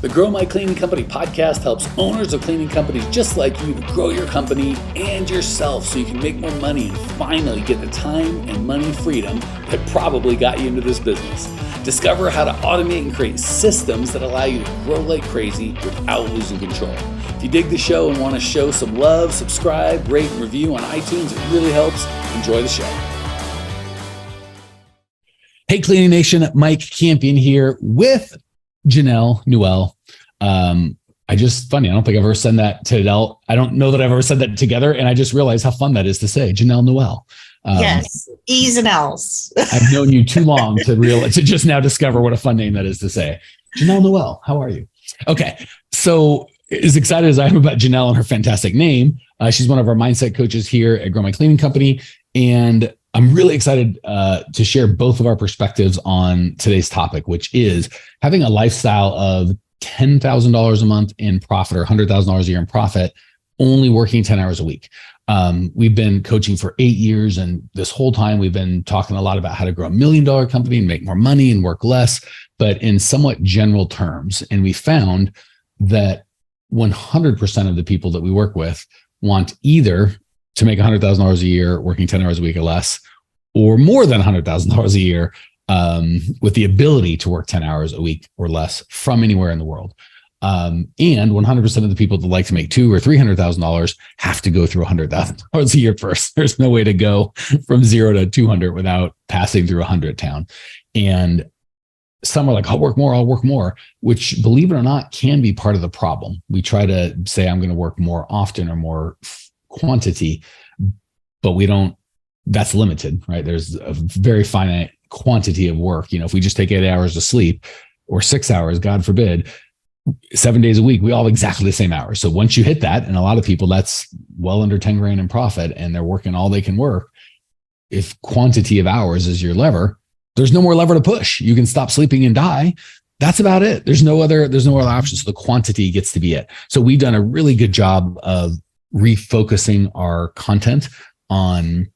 The Grow My Cleaning Company podcast helps owners of cleaning companies just like you to grow your company and yourself so you can make more money and finally get the time and money freedom that probably got you into this business. Discover how to automate and create systems that allow you to grow like crazy without losing control. If you dig the show and want to show some love, subscribe, rate, and review on iTunes. It really helps. Enjoy the show. Hey, Cleaning Nation, Mike Campion here with Janelle Newell. I don't think I've ever said that to Adele. I don't know that I've ever said that together. And I just realized how fun that is to say, Janelle Newell. Yes, E's and L's. I've known you too long to just now discover what a fun name that is to say. Janelle Newell, how are you? Okay, so as excited as I am about Janelle and her fantastic name, she's one of our mindset coaches here at Grow My Cleaning Company. And I'm really excited to share both of our perspectives on today's topic, which is having a lifestyle of $10,000 a month in profit or $100,000 a year in profit, only working 10 hours a week. We've been coaching for 8 years, and this whole time we've been talking a lot about how to grow $1 million company and make more money and work less, but in somewhat general terms. And we found that 100% of the people that we work with want either to make $100,000 a year working 10 hours a week or less, or more than $100,000 a year with the ability to work 10 hours a week or less from anywhere in the world. And 100% of the people that like to make $200,000 or $300,000 have to go through $100,000 a year first. There's no way to go from 0 to 200 without passing through 100 town. And some are like, I'll work more, which, believe it or not, can be part of the problem. We try to say, I'm going to work more often or more quantity, but we don't. That's limited, right? There's a very finite quantity of work. If we just take 8 hours to sleep or 6 hours, God forbid, 7 days a week, we all have exactly the same hours. So once you hit that, and a lot of people, that's well under 10 grand in profit, and they're working all they can work. If quantity of hours is your lever, there's no more lever to push. You can stop sleeping and die. That's about it. There's no other option. So the quantity gets to be it. So we've done a really good job of refocusing our content on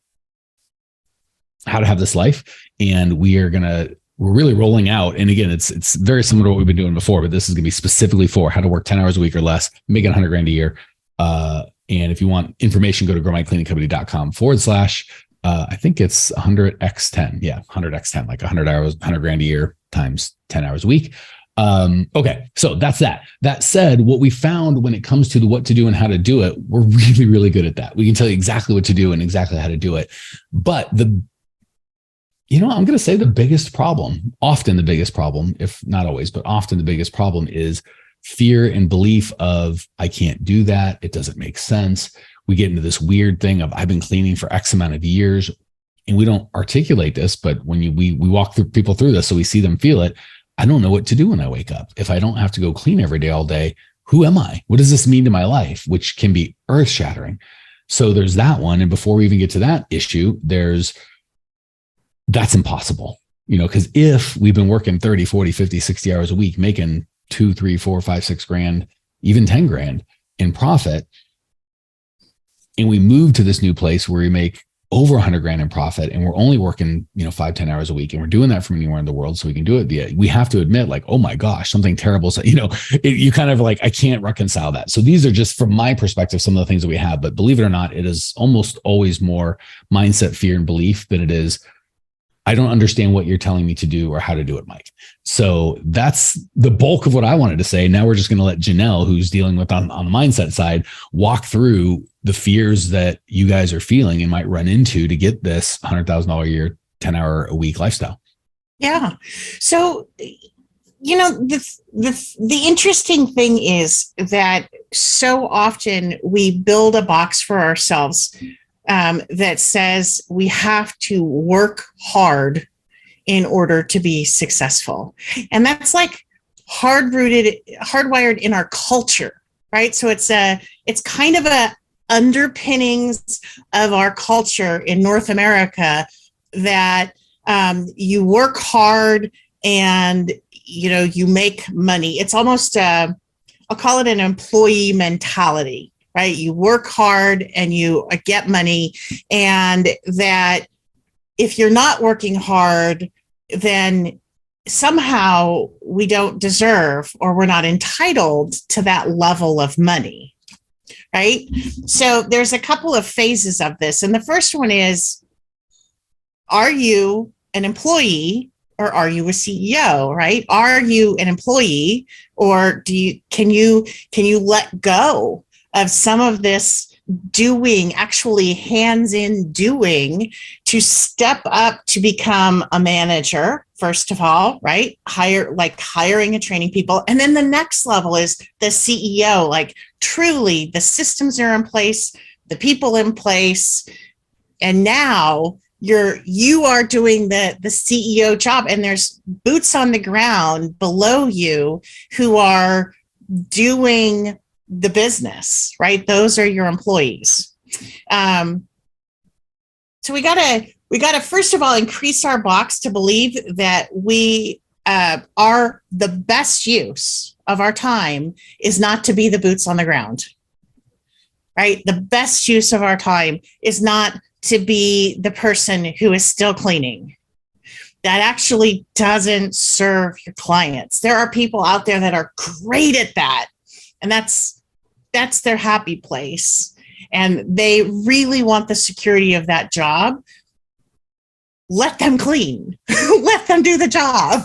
how to have this life. And we're really rolling out. And again, it's very similar to what we've been doing before, but this is going to be specifically for how to work 10 hours a week or less, making 100 grand a year. And if you want information, go to growmycleaningcompany.com / I think it's 100x10. Yeah. 100x10, like 100 hours, 100 grand a year times 10 hours a week. Okay. So that's that. That said, what we found when it comes to the what to do and how to do it, we're really, really good at that. We can tell you exactly what to do and exactly how to do it. But I'm going to say often the biggest problem, if not always, but often the biggest problem is fear and belief of, I can't do that. It doesn't make sense. We get into this weird thing of, I've been cleaning for X amount of years, and we don't articulate this, but when we walk through people through this, so we see them feel it. I don't know what to do when I wake up. If I don't have to go clean every day all day, who am I? What does this mean to my life? Which can be earth shattering. So there's that one. And before we even get to that issue, that's impossible, because if we've been working 30, 40, 50, 60 hours a week, making 2, 3, 4, 5, 6 grand, even 10 grand in profit, and we move to this new place where we make over 100 grand in profit, and we're only working, 5, 10 hours a week, and we're doing that from anywhere in the world, so we can do it we have to admit, like, oh my gosh, something terrible. So, you kind of like, I can't reconcile that. So these are just, from my perspective, some of the things that we have, but believe it or not, it is almost always more mindset, fear, and belief than it is, I don't understand what you're telling me to do or how to do it, Mike. So that's the bulk of what I wanted to say. Now we're just going to let Janelle, who's dealing with on the mindset side, walk through the fears that you guys are feeling and might run into to get this $100,000 a year, 10 hour a week lifestyle. Yeah. So, the interesting thing is that so often we build a box for ourselves that says we have to work hard in order to be successful. And that's like hardwired in our culture, right? So it's kind of a underpinnings of our culture in North America that you work hard and, you make money. It's almost, I'll call it an employee mentality. Right? You work hard and you get money, and that if you're not working hard, then somehow we don't deserve or we're not entitled to that level of money, right? So there's a couple of phases of this. And the first one is, are you an employee or are you a CEO, right? Are you an employee, or can you let go of some of this doing, actually hands in doing, to step up to become a manager, first of all, right? Hiring and training people. And then the next level is the CEO, like truly the systems are in place, the people in place. And now you are doing the CEO job, and there's boots on the ground below you who are doing the business, right? Those are your employees. So we gotta first of all increase our box to believe that we are the best use of our time is not to be the boots on the ground, right? The best use of our time is not to be the person who is still cleaning. That actually doesn't serve your clients. There are people out there that are great at that, and that's their happy place, and they really want the security of that job. Let them clean. Let them do the job.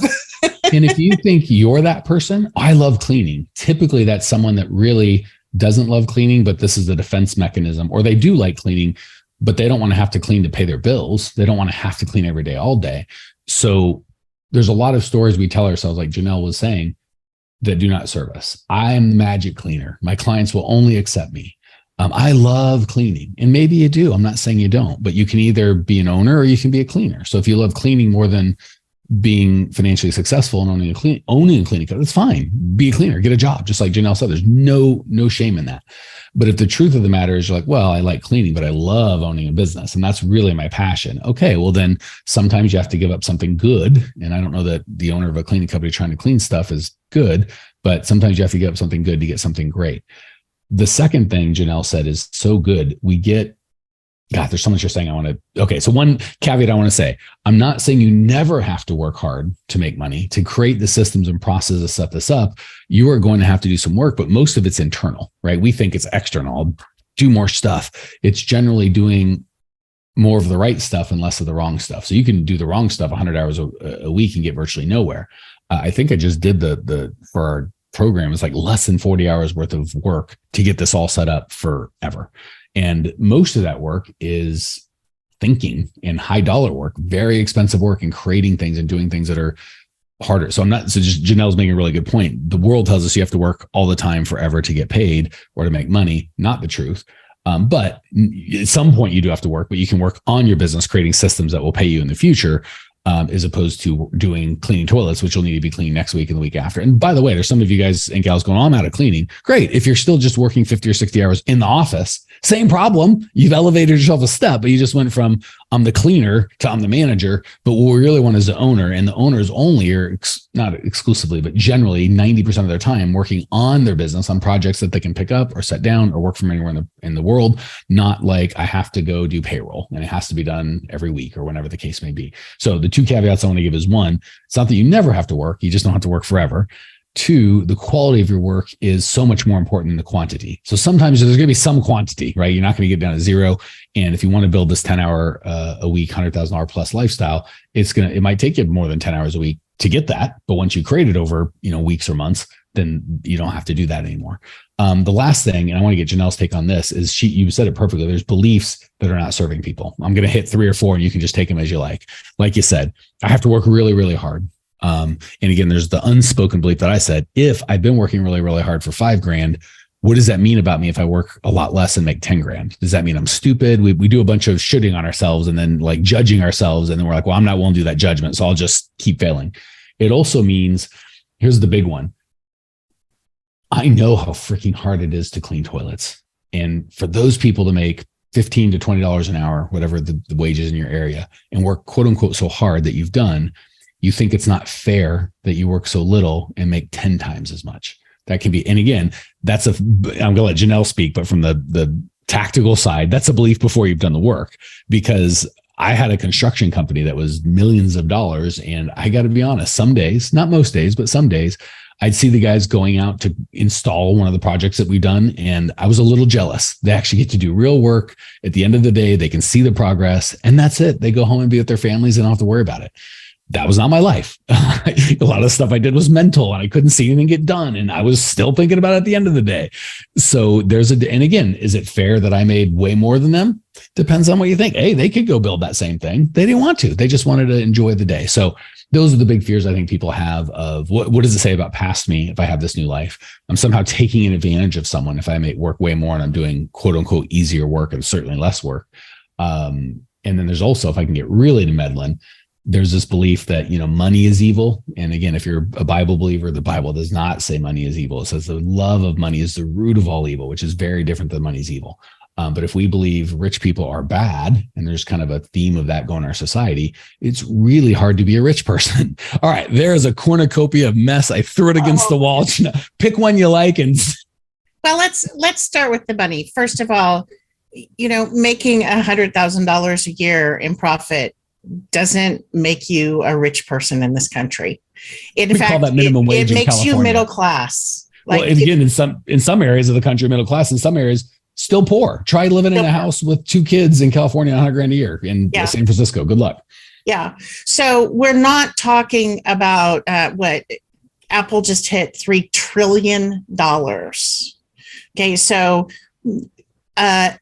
And if you think you're that person, I love cleaning. Typically, that's someone that really doesn't love cleaning, but this is the defense mechanism, or they do like cleaning, but they don't want to have to clean to pay their bills. They don't want to have to clean every day, all day. So there's a lot of stories we tell ourselves, like Janelle was saying, that do not serve us. I am the magic cleaner. My clients will only accept me. I love cleaning, and maybe you do. I'm not saying you don't, but you can either be an owner or you can be a cleaner. So if you love cleaning more than being financially successful and owning a cleaning company, that's fine. Be a cleaner, get a job. Just like Janelle said, there's no shame in that. But if the truth of the matter is you're like, well, I like cleaning, but I love owning a business, and that's really my passion. Okay, well then sometimes you have to give up something good. And I don't know that the owner of a cleaning company trying to clean stuff is good, but sometimes you have to give up something good to get something great. The second thing Janelle said is so good. God, there's so much you're saying. Okay. So one caveat I want to say, I'm not saying you never have to work hard to make money, to create the systems and processes to set this up. You are going to have to do some work, but most of it's internal, right? We think it's external. I'll do more stuff. It's generally doing more of the right stuff and less of the wrong stuff. So you can do the wrong stuff 100 hours a week and get virtually nowhere. I think I just did for our program, it's like less than 40 hours worth of work to get this all set up forever. And most of that work is thinking and high dollar work, very expensive work, and creating things and doing things that are harder. So just Janelle's making a really good point. The world tells us you have to work all the time forever to get paid or to make money. Not the truth. But at some point you do have to work, but you can work on your business, creating systems that will pay you in the future. As opposed to doing cleaning toilets, which will need to be cleaned next week and the week after. And by the way, there's some of you guys and gals going, I'm out of cleaning. Great. If you're still just working 50 or 60 hours in the office, same problem. You've elevated yourself a step, but you just went from I'm the cleaner to I'm the manager. But what we really want is the owner, and the owners only, or not exclusively, but generally 90% of their time working on their business, on projects that they can pick up or set down or work from anywhere in the world. Not like I have to go do payroll and it has to be done every week or whenever the case may be. So the two caveats I want to give is, one, it's not that you never have to work. You just don't have to work forever. Two, the quality of your work is so much more important than the quantity. So sometimes there's going to be some quantity, right? You're not going to get down to zero. And if you want to build this 10-hour a week, $100,000 plus lifestyle, it might take you more than 10 hours a week to get that. But once you create it over, weeks or months, then you don't have to do that anymore. The last thing, and I want to get Janelle's take on this, is you said it perfectly. There's beliefs that are not serving people. I'm going to hit 3 or 4 and you can just take them as you like. Like you said, I have to work really, really hard. And again, there's the unspoken belief that I said, if I've been working really, really hard for $5,000, what does that mean about me if I work a lot less and make $10,000? Does that mean I'm stupid? We do a bunch of shitting on ourselves and then like judging ourselves. And then we're like, well, I'm not willing to do that judgment, so I'll just keep failing. It also means, here's the big one. I know how freaking hard it is to clean toilets. And for those people to make $15 to $20 an hour, whatever the wages in your area, and work quote unquote so hard that you've done, you think it's not fair that you work so little and make 10 times as much. That can be, and again, I'm going to let Janelle speak, but from the tactical side, that's a belief before you've done the work, because I had a construction company that was millions of dollars. And I got to be honest, some days, not most days, but some days, I'd see the guys going out to install one of the projects that we've done. And I was a little jealous. They actually get to do real work. At the end of the day, they can see the progress, and that's it. They go home and be with their families and don't have to worry about it. That was not my life. A lot of the stuff I did was mental, and I couldn't see anything get done. And I was still thinking about it at the end of the day. So and again, is it fair that I made way more than them? Depends on what you think. Hey, they could go build that same thing. They didn't want to. They just wanted to enjoy the day. So those are the big fears I think people have of what does it say about past me if I have this new life? I'm somehow taking an advantage of someone if I make work way more and I'm doing quote unquote easier work and certainly less work. And then there's also, if I can get really to meddling, there's this belief that, money is evil. And again, if you're a Bible believer, the Bible does not say money is evil. It says the love of money is the root of all evil, which is very different than money's evil. But if we believe rich people are bad, and there's kind of a theme of that going in our society, it's really hard to be a rich person. All right, there's a cornucopia of mess. I threw it against the wall. Pick one you like. Well, let's start with the money. First of all, making $100,000 a year in profit doesn't make you a rich person in this country. In fact, call that minimum wage it makes you middle class. Well, and again, in some areas of the country, middle class. In some areas, still poor. Try living in a house with 2 kids in California, $100,000 a year in San Francisco. Good luck. Yeah. So we're not talking about what Apple just hit $3 trillion. Okay. So a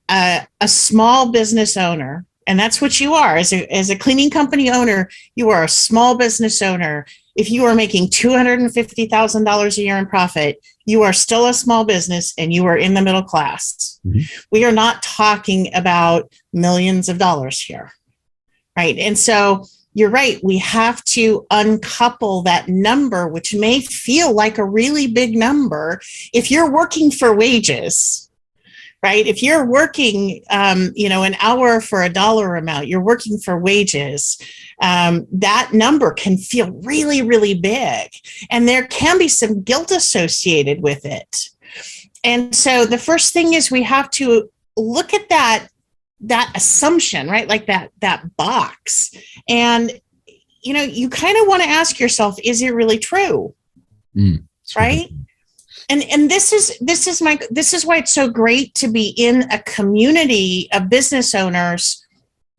small business owner, and that's what you are as a cleaning company owner, you are a small business owner. If you are making $250,000 a year in profit, you are still a small business and you are in the middle class. Mm-hmm. We are not talking about millions of dollars here, right? And so you're right. We have to uncouple that number, which may feel like a really big number. If you're working for wages, right? If you're working, an hour for $1 amount, you're working for wages. That number can feel really, really big. And there can be some guilt associated with it. And so the first thing is we have to look at that assumption, right? Like that box. And, you kind of want to ask yourself, is it really true? Right? And this is why it's so great to be in a community of business owners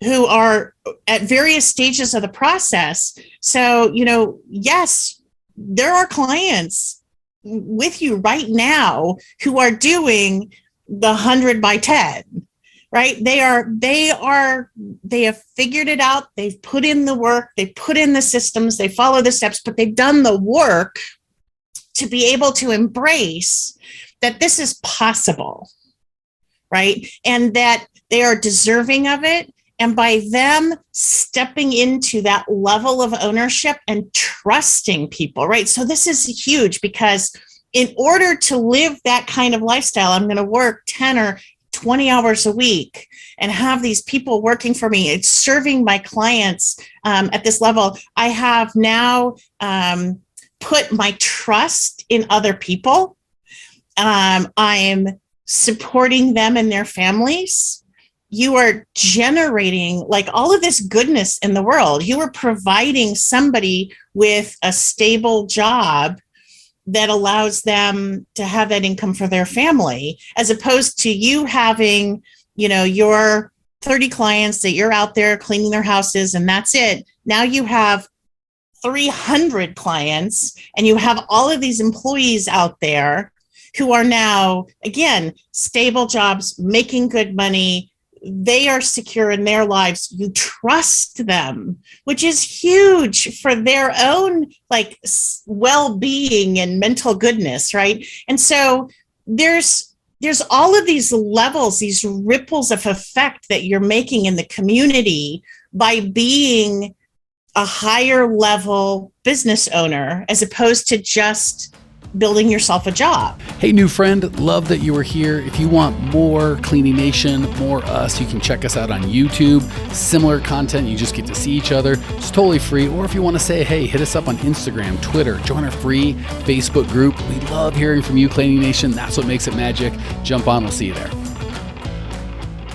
who are at various stages of the process. So, yes, there are clients with you right now who are doing the 100 by 10, right? They have figured it out. They've put in the work, they put in the systems, they follow the steps, but they've done the work to be able to embrace that this is possible, right? And that they are deserving of it. And by them stepping into that level of ownership and trusting people, right? So this is huge because in order to live that kind of lifestyle, I'm going to work 10 or 20 hours a week and have these people working for me. It's serving my clients at this level. I have now put my trust in other people. I'm supporting them and their families. You are generating like all of this goodness in the world. You are providing somebody with a stable job that allows them to have that income for their family, as opposed to you having, your 30 clients that you're out there cleaning their houses and that's it. Now you have 300 clients and you have all of these employees out there who are now, again, stable jobs, making good money. They are secure in their lives. You trust them, which is huge for their own well-being and mental goodness, right? And so there's all of these levels, these ripples of effect that you're making in the community by being a higher level business owner as opposed to just building yourself a job. Hey, new friend, love that you were here. If you want more Cleaning Nation, more us, you can check us out on YouTube. Similar content, you just get to see each other. It's totally free. Or if you want to say, hey, hit us up on Instagram, Twitter, join our free Facebook group. We love hearing from you, Cleaning Nation. That's what makes it magic. Jump on, we'll see you there.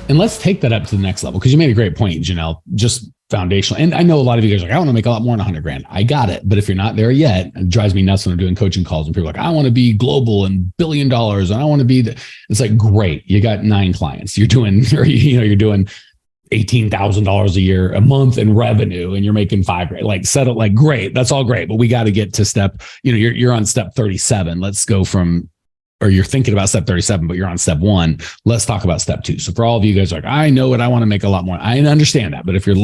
And let's take that up to the next level, because you made a great point, Janelle, just foundational. And I know a lot of you guys are like, I want to make a lot more than 100 grand. I got it. But if you're not there yet, it drives me nuts when I'm doing coaching calls and people are like, I want to be global and $1 billion. And I want to be it's like, great. You got 9 clients. You're doing, you're doing $18,000 a year, a month in revenue, and you're making $5 grand. Like, settle, like, great. That's all great. But we got to get to step, you're on step 37. Let's go from, or you're thinking about step 37, but you're on step 1. Let's talk about step 2. So for all of you guys, like, I know it, I want to make a lot more. I understand that. But if you're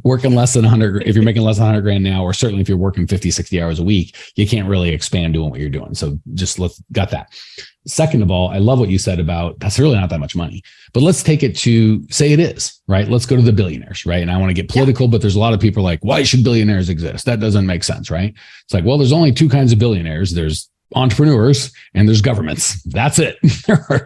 working less than 100, if you're making less than 100 grand now, or certainly if you're working 50, 60 hours a week, you can't really expand doing what you're doing. So just got that. Second of all, I love what you said about that's really not that much money, but let's take it to say it is, right? Let's go to the billionaires, right? And I want to get political, but there's a lot of people like, why should billionaires exist? That doesn't make sense, right? It's like, well, there's only 2 kinds of billionaires. There's entrepreneurs and there's governments. That's it. There are,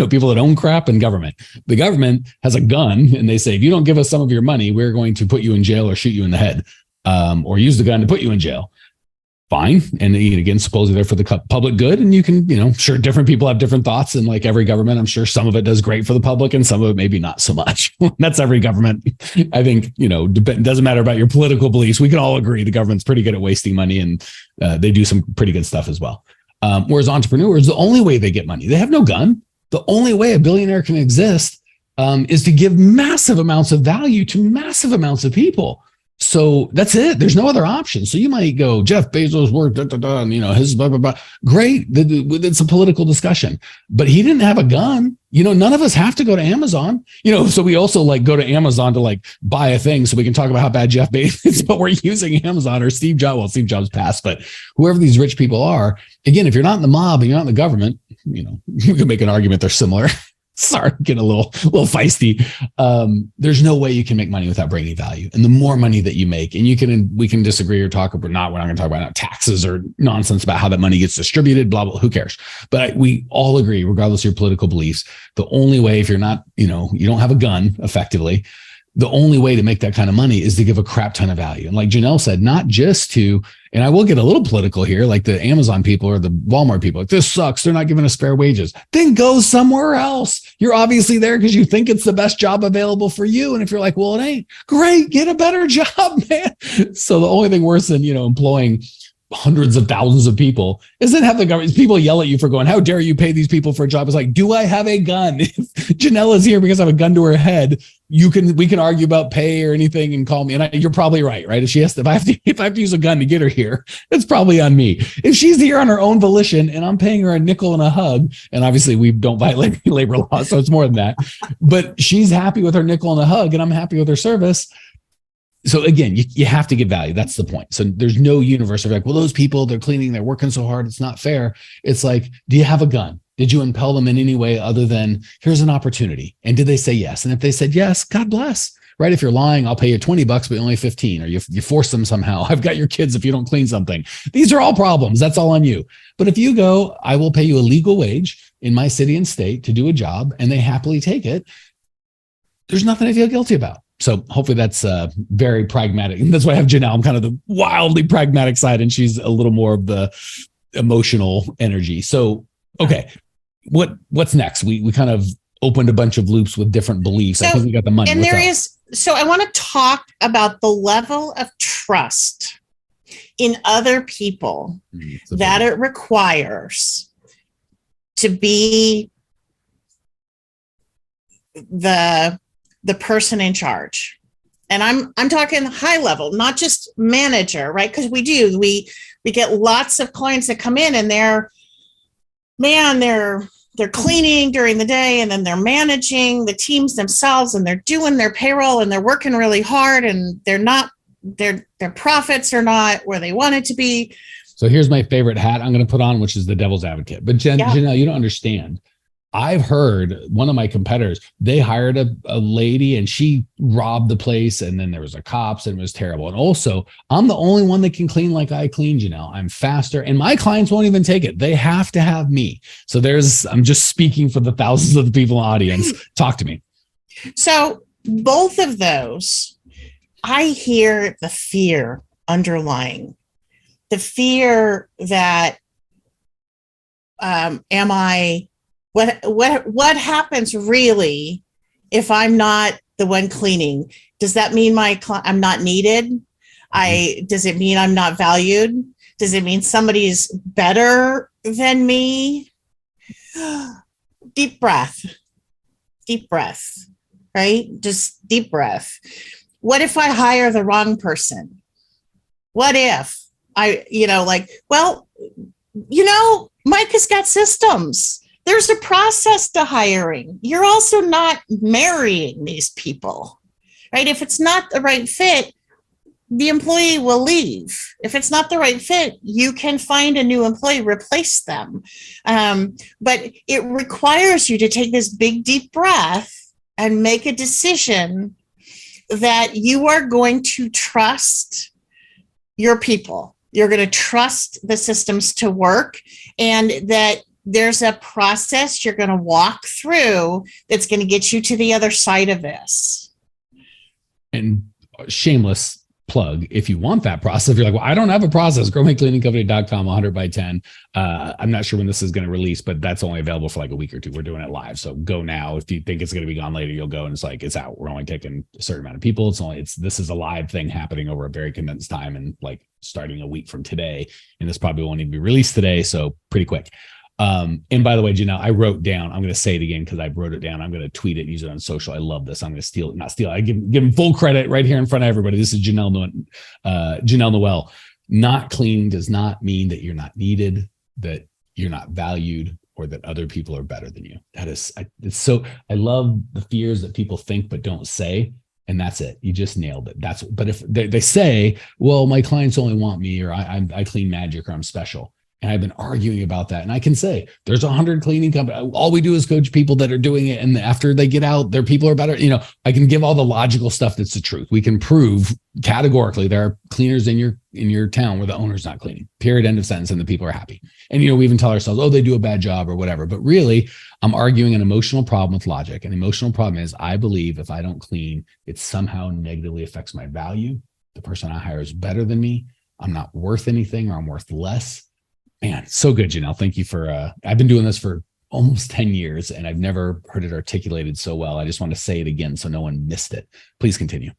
people that own crap and government. The government has a gun and they say, if you don't give us some of your money, we're going to put you in jail or shoot you in the head, or use the gun to put you in jail. Fine. And again, supposedly they're for the public good. And you can, sure, different people have different thoughts. And like every government, I'm sure some of it does great for the public and some of it maybe not so much. That's every government. I think, it doesn't matter about your political beliefs. We can all agree the government's pretty good at wasting money, and they do some pretty good stuff as well. Whereas entrepreneurs, the only way they get money, they have no gun. The only way a billionaire can exist is to give massive amounts of value to massive amounts of people. So that's it. There's no other option. So you might go, Jeff Bezos worked, and his blah, blah, blah. Great. It's a political discussion, but he didn't have a gun. None of us have to go to Amazon, so we also like go to Amazon to like buy a thing so we can talk about how bad Jeff Bezos is, but we're using Amazon or Steve Jobs. Well, Steve Jobs passed, but whoever these rich people are, again, if you're not in the mob and you're not in the government, you can make an argument they're similar. Sorry, getting a little feisty. There's no way you can make money without bringing value. And the more money that you make, and we can disagree or talk about, we're not going to talk about taxes or nonsense about how that money gets distributed, blah, blah, who cares? But we all agree, regardless of your political beliefs, the only way, if you're not, you don't have a gun effectively, the only way to make that kind of money is to give a crap ton of value. And like Janelle said, not just to, and I will get a little political here, like the Amazon people or the Walmart people, like, this sucks, they're not giving us fair wages. Then go somewhere else. You're obviously there because you think it's the best job available for you. And if you're like, well, it ain't, great, get a better job, man. So the only thing worse than, employing hundreds of thousands of people is then have the government, people yell at you for going, how dare you pay these people for a job? It's like, do I have a gun? If Janelle is here because I have a gun to her head, we can argue about pay or anything and call me. And you're probably right? If she has to, if I have to use a gun to get her here, it's probably on me. If she's here on her own volition and I'm paying her a nickel and a hug, and obviously we don't violate labor law, so it's more than that, but she's happy with her nickel and a hug and I'm happy with her service. So again, you have to give value. That's the point. So there's no universe of like, well, those people, they're cleaning, they're working so hard, it's not fair. It's like, do you have a gun? Did you impel them in any way other than here's an opportunity? And did they say yes? And if they said yes, God bless, right? If you're lying, I'll pay you $20, but only 15, or you force them somehow. I've got your kids if you don't clean something. These are all problems. That's all on you. But if you go, I will pay you a legal wage in my city and state to do a job, and they happily take it, there's nothing I feel guilty about. So hopefully that's very pragmatic. And that's why I have Janelle. I'm kind of the wildly pragmatic side, and she's a little more of the emotional energy. So, okay, what's next? We kind of opened a bunch of loops with different beliefs. So, I think we got the money. And so I want to talk about the level of trust in other people that it requires to be the person in charge. And I'm talking high level, not just manager, right? Because we get lots of clients that come in and they're cleaning during the day, and then they're managing the teams themselves, and they're doing their payroll, and they're working really hard, and their profits are not where they want it to be. So here's my favorite hat I'm going to put on, which is the devil's advocate. But Janelle, you don't understand. I've heard one of my competitors, they hired a lady and she robbed the place, and then there was a cops, and it was terrible. And also, I'm the only one that can clean like I clean, Janelle. I'm faster, and my clients won't even take it. They have to have me. So I'm just speaking for the thousands of the people in the audience. Talk to me. So both of those, I hear the fear underlying, the fear that, what happens really if I'm not the one cleaning? Does that mean I'm not needed? Does it mean I'm not valued? Does it mean somebody's better than me? Deep breath, right? Just deep breath. What if I hire the wrong person? What if Mike has got systems. There's a process to hiring. You're also not marrying these people, right? If it's not the right fit, the employee will leave. If it's not the right fit, you can find a new employee, replace them. But it requires you to take this big, deep breath and make a decision that you are going to trust your people. You're going to trust the systems to work, and that there's a process you're going to walk through that's going to get you to the other side of this. And shameless plug, if you want that process, if you're like, well, I don't have a process, growmycleaningcompany.com, 100 by 10. I'm not sure when this is going to release, but that's only available for like a week or two. We're doing it live. So go now. If you think it's going to be gone later, you'll go and it's out. We're only taking a certain amount of people. This is a live thing happening over a very condensed time, and like starting a week from today. And this probably won't even be released today. So pretty quick. And by the way, Janelle, I wrote down, I'm going to say it again because I wrote it down. I'm going to tweet it and use it on social. I love this. I'm going to not steal. I give him full credit right here in front of everybody. This is Janelle Noel. Not clean does not mean that you're not needed, that you're not valued, or that other people are better than you. I love the fears that people think but don't say. And that's it. You just nailed it. But if they say, well, my clients only want me, or I clean magic, or I'm special. And I've been arguing about that. And I can say there's 100 cleaning companies. All we do is coach people that are doing it. And after they get out, their people are better. I can give all the logical stuff that's the truth. We can prove categorically there are cleaners in your town where the owner's not cleaning. Period. End of sentence. And the people are happy. And, we even tell ourselves, oh, they do a bad job or whatever. But really, I'm arguing an emotional problem with logic. An emotional problem is I believe if I don't clean, it somehow negatively affects my value. The person I hire is better than me. I'm not worth anything, or I'm worth less. Man, so good, Janelle. Thank you for, I've been doing this for almost 10 years and I've never heard it articulated so well. I just want to say it again so no one missed it. Please continue.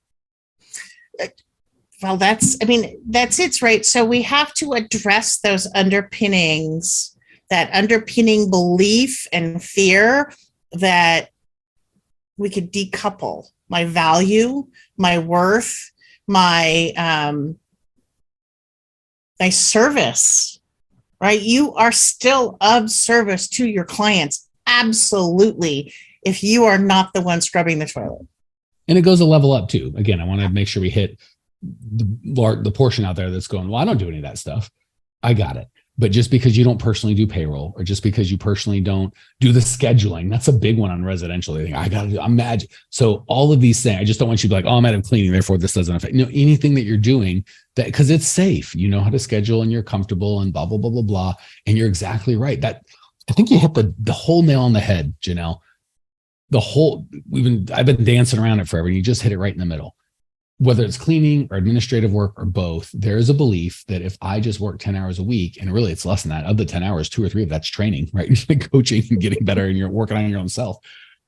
Well, that's it, right? So we have to address those underpinnings, that underpinning belief and fear that we could decouple my value, my worth, my service. Right? You are still of service to your clients. Absolutely. If you are not the one scrubbing the toilet. And it goes a level up too. Again, I want to make sure we hit the portion out there that's going, well, I don't do any of that stuff. I got it. But just because you don't personally do payroll, or just because you personally don't do the scheduling, that's a big one on residential. They think I'm magic. So all of these things, I just don't want you to be like, oh, I'm out of cleaning, therefore this doesn't affect, anything that you're doing that, because it's safe, you know how to schedule and you're comfortable and blah, blah, blah, blah, blah. And you're exactly right. That I think you hit the whole nail on the head, Janelle. I've been dancing around it forever. And you just hit it right in the middle. Whether it's cleaning or administrative work or both, there is a belief that if I just work 10 hours a week, and really it's less than that, of the 10 hours, 2 or 3 of that's training, right? Coaching and getting better, and you're working on your own self.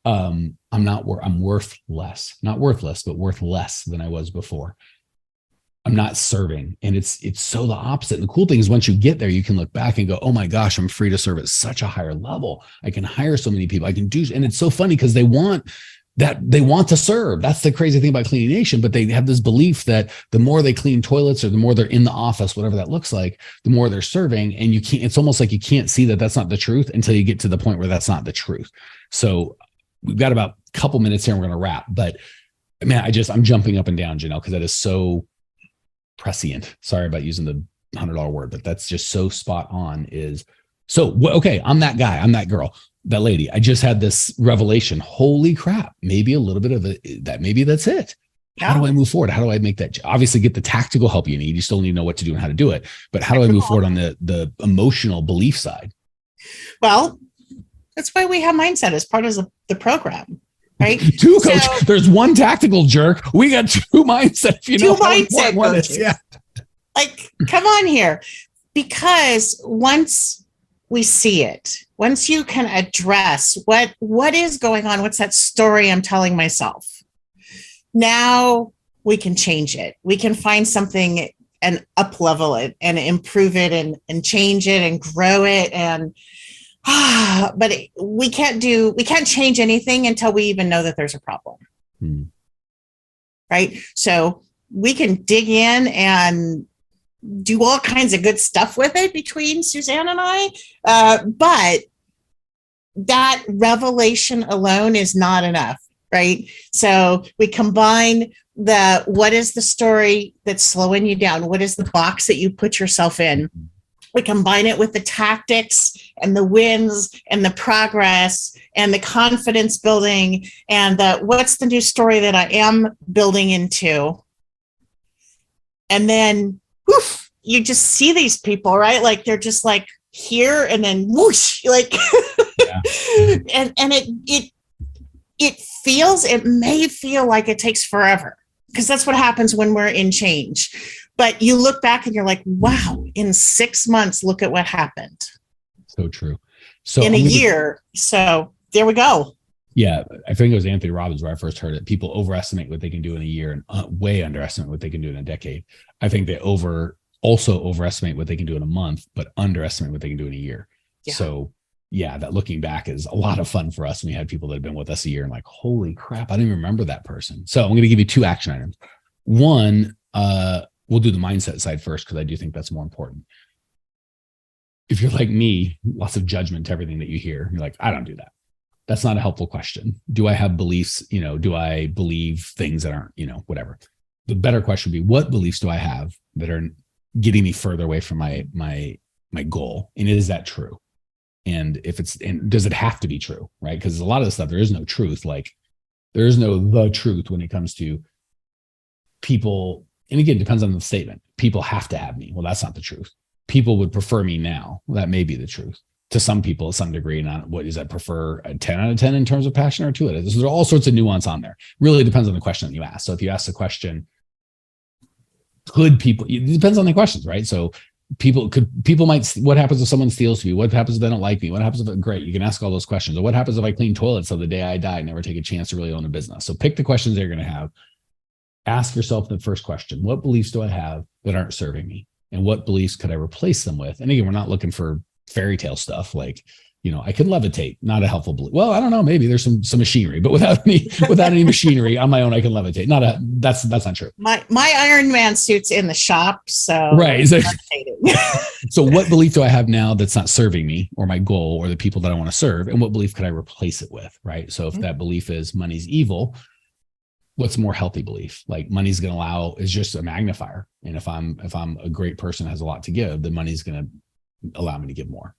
I'm worth less, not worthless, but worth less than I was before. I'm not serving. And it's so the opposite. And the cool thing is once you get there, you can look back and go, oh my gosh, I'm free to serve at such a higher level. I can hire so many people. I can do, and it's so funny because they want to serve. That's the crazy thing about Cleaning Nation, but they have this belief that the more they clean toilets, or the more they're in the office, whatever that looks like, the more they're serving. And it's almost like you can't see that that's not the truth until you get to the point where that's not the truth. So we've got about a couple minutes here and we're going to wrap, but man, I'm jumping up and down, Janelle, because that is so prescient. Sorry about using the $100 word, but that's just so spot on. Okay, I'm that guy. I'm that girl. That lady, I just had this revelation. Holy crap. Maybe a little bit of that. Maybe that's it. How do I move forward? How do I make that? Obviously get the tactical help you need. You still need to know what to do and how to do it. But how do I move forward on the emotional belief side? Well, that's why we have Mindset as part of the program, right? Two coach. There's one tactical jerk. We got two mindset. Two mindset coaches. Yeah. Like, come on here. Because once we see it, once you can address what is going on, what's that story I'm telling myself, now we can change it. We can find something and up level it and improve it and change it and grow it. And but we can't change anything until we even know that there's a problem. Right? So we can dig in and do all kinds of good stuff with it between Suzanne and I. But that revelation alone is not enough, right? So we combine what is the story that's slowing you down? What is the box that you put yourself in? We combine it with the tactics and the wins and the progress and the confidence building and what's the new story that I am building into. And then whoosh, you just see these people, right? Like they're just like here and then whoosh, like, yeah. and it may feel like it takes forever, because that's what happens when we're in change. But you look back and you're like, wow, in 6 months, look at what happened. So true. So in a year. So there we go. Yeah. I think it was Anthony Robbins where I first heard it. People overestimate what they can do in a year and way underestimate what they can do in a decade. I think they also overestimate what they can do in a month, but underestimate what they can do in a year. Yeah. So yeah, that looking back is a lot of fun for us. And we had people that have been with us a year and like, holy crap, I didn't even remember that person. So I'm going to give you 2 action items. One, we'll do the mindset side first, because I do think that's more important. If you're like me, lots of judgment to everything that you hear. You're like, I don't do that. That's not a helpful question. Do I have beliefs? Do I believe things that aren't, whatever? The better question would be, what beliefs do I have that are getting me further away from my goal? And is that true? And does it have to be true? Right? Because a lot of the stuff, there is no truth. Like there is no the truth when it comes to people. And again, it depends on the statement. People have to have me. Well, that's not the truth. People would prefer me now. Well, that may be the truth to some people to some degree. Not what does that prefer, a 10 out of 10 in terms of passion or 2 out of 10? There's all sorts of nuance on there. Really depends on the question that you ask. So if you ask the question, it depends on the questions, right? So what happens if someone steals from me? What happens if they don't like me? What happens if great? You can ask all those questions. Or what happens if I clean toilets so the day I die, never take a chance to really own a business? So pick the questions they're going to have. Ask yourself the first question: what beliefs do I have that aren't serving me? And what beliefs could I replace them with? And again, we're not looking for fairy tale stuff like, I can levitate, not a helpful belief. Well, I don't know, maybe there's some machinery, but without any machinery on my own, I can levitate. That's not true. My Iron Man suit's in the shop. So right. So what belief do I have now that's not serving me or my goal or the people that I want to serve? And what belief could I replace it with? Right. So if that belief is money's evil, what's a more healthy belief? Like money's going to is just a magnifier. And if I'm a great person, has a lot to give, then money's going to allow me to give more.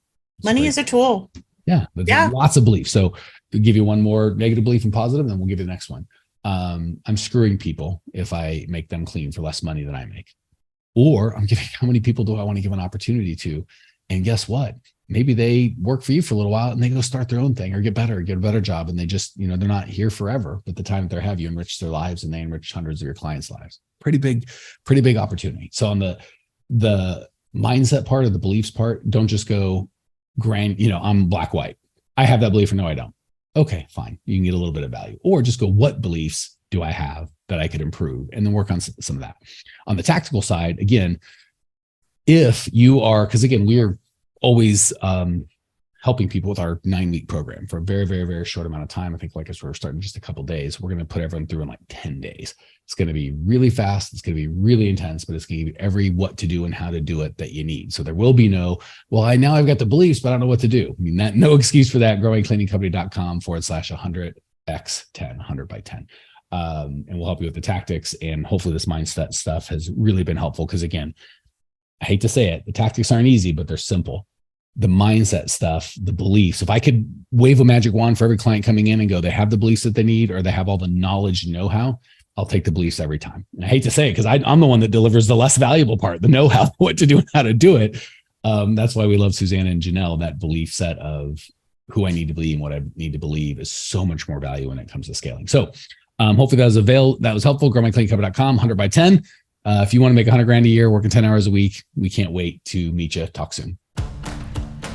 Money is a tool. Yeah. Lots of beliefs. So to give you one more negative belief and positive, and then we'll give you the next one. I'm screwing people if I make them clean for less money than I make. Or how many people do I want to give an opportunity to? And guess what? Maybe they work for you for a little while and they go start their own thing or get a better job. And they just, they're not here forever, but the time that they have, you enrich their lives and they enrich hundreds of your clients' lives. Pretty big opportunity. So on the mindset part of the beliefs part, don't just go I'm black, white. I have that belief or no, I don't. Okay, fine. You can get a little bit of value, or just go, what beliefs do I have that I could improve? And then work on some of that. On the tactical side, again, if you are, because again, we're always helping people with our 9-week program for a very, very, very short amount of time. I think we're starting just a couple of days. We're going to put everyone through in like 10 days. It's going to be really fast. It's going to be really intense, but it's going to give you every what to do and how to do it that you need. So there will be now I've got the beliefs, but I don't know what to do. No excuse for that. growingcleaningcompany.com/100x10, 100 by 10. And we'll help you with the tactics. And hopefully this mindset stuff has really been helpful. Because again, I hate to say it, the tactics aren't easy, but they're simple. The mindset stuff, the beliefs, if I could wave a magic wand for every client coming in and go, they have the beliefs that they need, or they have all the knowledge and know-how, I'll take the beliefs every time. And I hate to say it, because I'm the one that delivers the less valuable part, the know-how, what to do and how to do it. That's why we love Susanna and Janelle. That belief set of who I need to believe and what I need to believe is so much more value when it comes to scaling. So hopefully that was helpful. growmycleancompany.com, 100 by 10. If you want to make $100,000 a year, working 10 hours a week, we can't wait to meet you. Talk soon.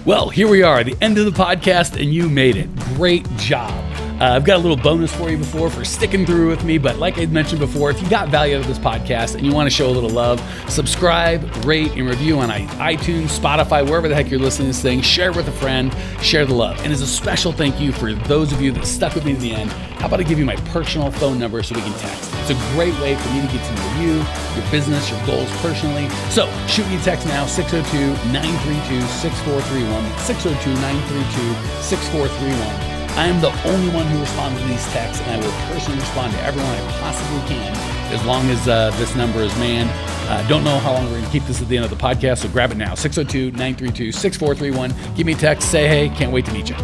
Well, here we are, the end of the podcast, and you made it. Great job. I've got a little bonus for you for sticking through with me. But like I mentioned before, if you got value out of this podcast and you want to show a little love, subscribe, rate, and review on iTunes, Spotify, wherever the heck you're listening to this thing. Share it with a friend. Share the love. And as a special thank you for those of you that stuck with me to the end, how about I give you my personal phone number so we can text? It's a great way for me to get to know you, your business, your goals personally. So shoot me a text now, 602-932-6431, 602-932-6431. I am the only one who responds to these texts, and I will personally respond to everyone I possibly can as long as this number is manned. Don't know how long we're going to keep this at the end of the podcast, so grab it now, 602-932-6431. Give me a text, say hey, can't wait to meet you.